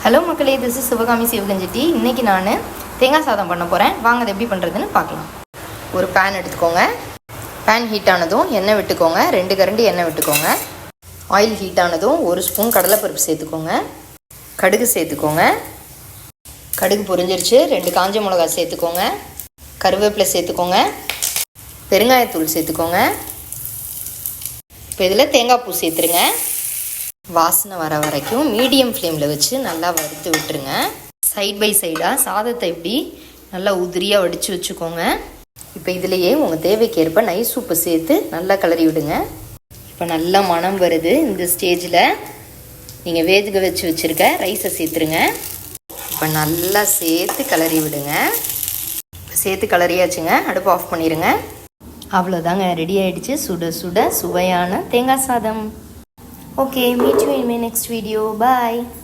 Hello மக்களே, this is Sivakami சிவகஞ்சிட்டி. இன்றைக்கி நான் தேங்காய் சாதம் பண்ண போகிறேன். வாங்க அதை எப்படி பண்ணுறதுன்னு பார்க்கலாம். ஒரு பேன் எடுத்துக்கோங்க. பேன் ஹீட் ஆனதும் எண்ணெய் விட்டுக்கோங்க. 2 கரண்டி எண்ணெய் விட்டுக்கோங்க. ஆயில் ஹீட் ஆனதும் 1 ஸ்பூன் கடலைப்பருப்பு சேர்த்துக்கோங்க. கடுகு சேர்த்துக்கோங்க. கடுகு பொரிஞ்சிருச்சு. 2 காஞ்ச மிளகாய் சேர்த்துக்கோங்க. கருவேப்பிலை சேர்த்துக்கோங்க. பெருங்காயத்தூள் சேர்த்துக்கோங்க. இப்போ இதில் தேங்காய் பூ சேர்த்துருங்க. வாசனை வர வரைக்கும் மீடியம் ஃப்ளேமில் வச்சு நல்லா வறுத்து விட்டுருங்க. சைட் பை சைடாக சாதத்தை இப்படி நல்லா உதிரியாக வடித்து வச்சுக்கோங்க. இப்போ இதிலையே உங்கள் தேவைக்கேற்ப நைஸ் உப்பு சேர்த்து நல்லா கிளறி விடுங்க. இப்போ நல்லா மணம் வருது. இந்த ஸ்டேஜில் நீங்கள் வேக வச்சு வச்சுருக்க ரைஸை சேர்த்துருங்க. இப்போ நல்லா சேர்த்து கிளறி விடுங்க. சேர்த்து கிளறியாச்சுங்க. அடுப்பு ஆஃப் பண்ணிடுங்க. அவ்வளோதாங்க, ரெடி ஆகிடுச்சு சுட சுட சுவையான தேங்காய் சாதம். Okay, meet you in my next video. Bye.